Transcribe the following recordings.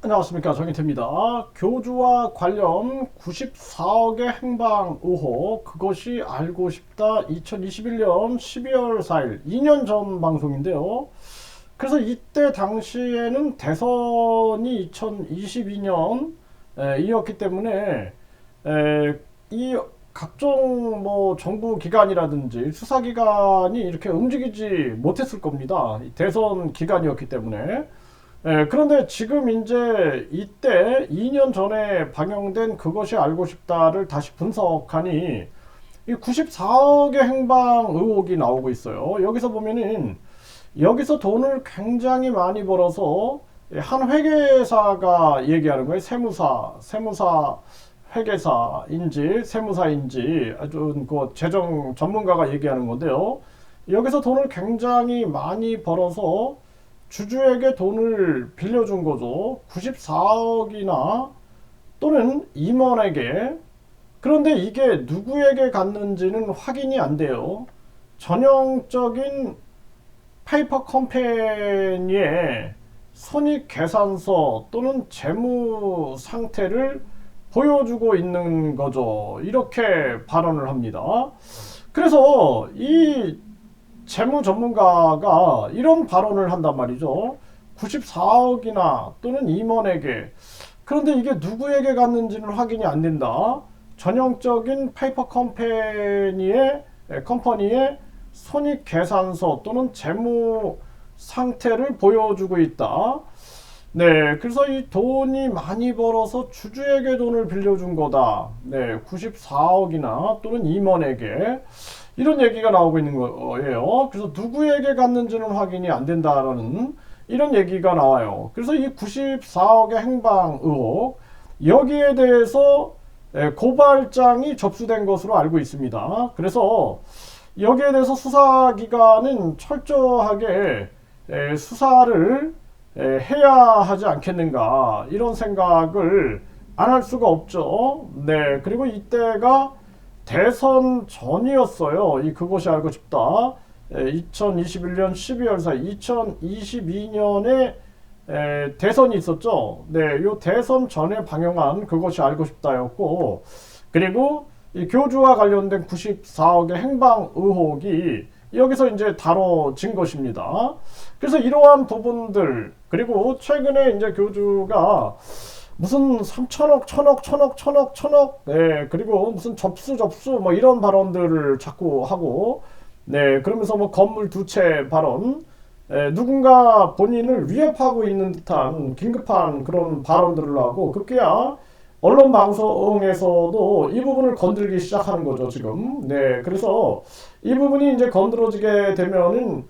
안녕하십니까, 정인태입니다. 교주와 관련 94억의 행방 의혹, 그것이 알고 싶다 2021년 12월 4일 2년 전 방송인데요. 그래서 이때 당시에는 대선이 2022년 이었기 때문에 이 각종 뭐 정부 기관이라든지 수사기관이 이렇게 움직이지 못했을 겁니다. 대선 기간이었기 때문에. 그런데 지금 이제 이때 2년 전에 방영된 그것이 알고 싶다를 다시 분석하니 이 94억의 행방 의혹이 나오고 있어요. 여기서 보면은 여기서 돈을 굉장히 많이 벌어서 한 회계사가 얘기하는 거예요. 세무사 회계사인지 세무사인지 아주 그 재정 전문가가 얘기하는 건데요. 여기서 돈을 굉장히 많이 벌어서 주주에게 돈을 빌려준 거죠. 94억이나 또는 임원에게. 그런데 이게 누구에게 갔는지는 확인이 안 돼요. 전형적인 페이퍼 컴퍼니의 손익계산서 또는 재무 상태를 보여주고 있는 거죠. 이렇게 발언을 합니다. 그래서 이 재무 전문가가 이런 발언을 한단 말이죠. 94억이나 또는 임원에게. 그런데 이게 누구에게 갔는지는 확인이 안 된다. 전형적인 페이퍼 컴퍼니의 손익계산서 또는 재무 상태를 보여주고 있다. 네, 그래서 이 돈이 많이 벌어서 주주에게 돈을 빌려준 거다. 네, 94억이나 또는 임원에게. 이런 얘기가 나오고 있는 거예요. 그래서 누구에게 갔는지는 확인이 안 된다라는 이런 얘기가 나와요. 그래서 이 94억의 행방 의혹, 여기에 대해서 고발장이 접수된 것으로 알고 있습니다. 그래서 여기에 대해서 수사기관은 철저하게 수사를 해야 하지 않겠는가, 이런 생각을 안 할 수가 없죠. 네, 그리고 이때가 대선 전이었어요. 이 그것이 알고 싶다. 2021년 12월 4일, 2022년에 대선이 있었죠. 네, 요 대선 전에 방영한 그것이 알고 싶다였고, 그리고 이 교주와 관련된 94억의 행방 의혹이 여기서 이제 다뤄진 것입니다. 그래서 이러한 부분들, 그리고 최근에 이제 교주가 무슨 3천억, 천억, 네, 그리고 무슨 접수, 뭐 이런 발언들을 자꾸 하고, 네, 그러면서 뭐 건물 두 채 발언, 누군가 본인을 위협하고 있는 듯한 긴급한 그런 발언들을 하고, 급기야 언론 방송에서도 이 부분을 건들기 시작하는 거죠, 지금. 네, 그래서 이 부분이 이제 건드려지게 되면은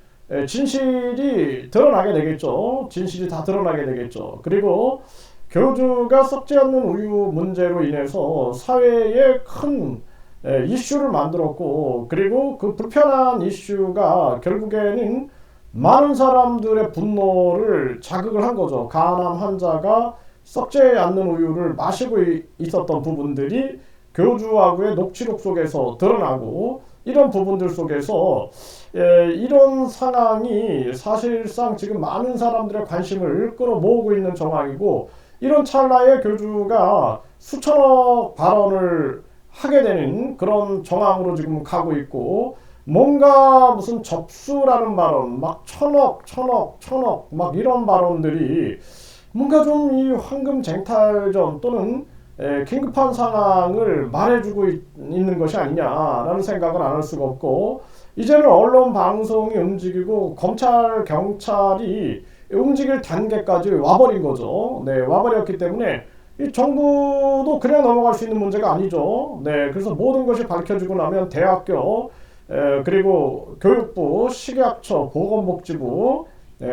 진실이 드러나게 되겠죠. 진실이 다 드러나게 되겠죠. 그리고 교주가 썩지 않는 우유 문제로 인해서 사회에 큰 이슈를 만들었고, 그리고 그 불편한 이슈가 결국에는 많은 사람들의 분노를 자극을 한 거죠. 간암 환자가 썩지 않는 우유를 마시고 있었던 부분들이 교주하고의 녹취록 속에서 드러나고, 이런 부분들 속에서 이런 상황이 사실상 지금 많은 사람들의 관심을 끌어모으고 있는 정황이고, 이런 찰나에 교주가 수천억 발언을 하게 되는 그런 정황으로 지금 가고 있고, 뭔가 무슨 접수라는 발언, 막 천억 막 이런 발언들이 뭔가 좀 이 황금 쟁탈전 또는 긴급한 상황을 말해주고 있는 것이 아니냐라는 생각은 안 할 수가 없고, 이제는 언론 방송이 움직이고 검찰 경찰이 움직일 단계까지 와버린 거죠. 네, 와버렸기 때문에 이 정부도 그냥 넘어갈 수 있는 문제가 아니죠. 네, 그래서 모든 것이 밝혀지고 나면 대학교, 그리고 교육부, 식약처, 보건복지부,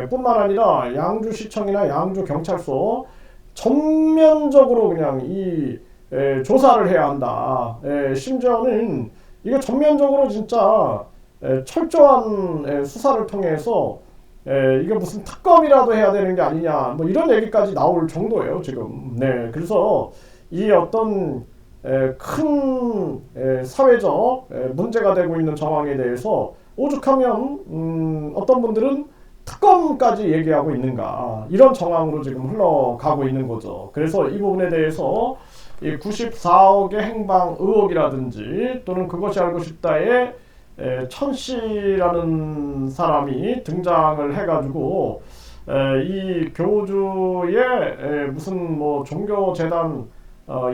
뿐만 아니라 양주시청이나 양주경찰서 전면적으로 그냥 이 조사를 해야 한다. 심지어는 이거 전면적으로 진짜 철저한 수사를 통해서 이게 무슨 특검이라도 해야 되는 게 아니냐, 뭐 이런 얘기까지 나올 정도예요, 지금. 네, 그래서 이 어떤 큰 사회적 문제가 되고 있는 정황에 대해서 오죽하면 어떤 분들은 특검까지 얘기하고 있는가, 이런 정황으로 지금 흘러가고 있는 거죠. 그래서 이 부분에 대해서 이 94억의 행방 의혹이라든지 또는 그것이 알고 싶다에 천 씨라는 사람이 등장을 해가지고 이 교주의 무슨 뭐 종교재단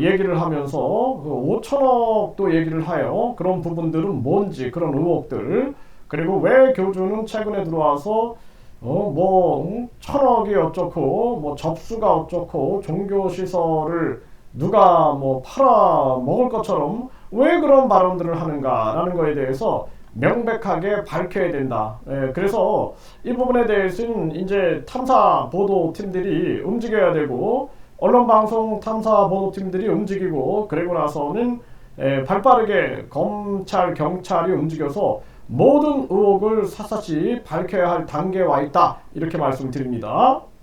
얘기를 하면서 그 5천억도 얘기를 하여 그런 부분들은 뭔지, 그런 의혹들, 그리고 왜 교주는 최근에 들어와서 뭐 천억이 어쩌고 뭐 접수가 어쩌고 종교 시설을 누가 뭐 팔아 먹을 것처럼 왜 그런 발언들을 하는가라는 거에 대해서 명백하게 밝혀야 된다. 그래서 이 부분에 대해서는 이제 탐사 보도 팀들이 움직여야 되고, 언론방송 탐사 보도팀들이 움직이고, 그리고 나서는 발빠르게 검찰, 경찰이 움직여서 모든 의혹을 샅샅이 밝혀야 할 단계에 와 있다, 이렇게 말씀드립니다.